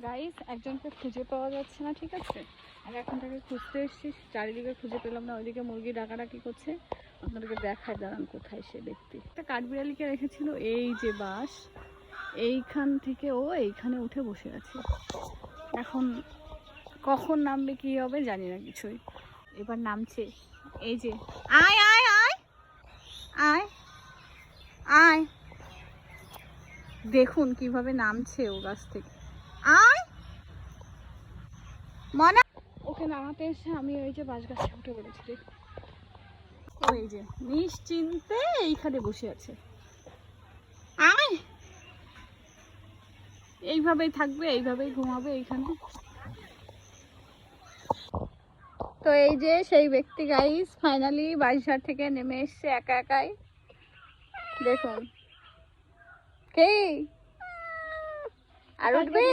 Guys, একজনকে খুঁজে পাওয়া যাচ্ছে না, ঠিক আছে? আমি এখন তাকে খুঁজতে এসেছি, চারিদিকে খুঁজে পেলাম না। ওইদিকে মুরগি ডাকাডাকি করছে, আপনাদেরকে দেখায় দাঁড়ান কোথায় সে ব্যক্তি। একটা কাঠবিড়ালিকে রেখেছিল এই যে বাস, এইখান থেকে ও এইখানে উঠে বসে আছে। এখন কখন নামবে কি হবে জানি না কিছুই। এবার নামছে, এই যে আয় আয় আয় আয় আয়, দেখুন কিভাবে নামছে ও গাছ থেকে। আয় মনে, ওকে নামাতে এসে আমি ওই যে বাঁশ গাছে উঠে পড়েছি। ওই যে নিশ্চিন্তে এইখানে বসে আছে। আয়, এইভাবেই থাকবে, এইভাবেই ঘুমাবে এইখানে। তো এই যে সেই ব্যক্তি গাইস ফাইনালি বাঁশঝাড় থেকে নেমে এসছে একা একাই। দেখুন, কে আর উঠবে।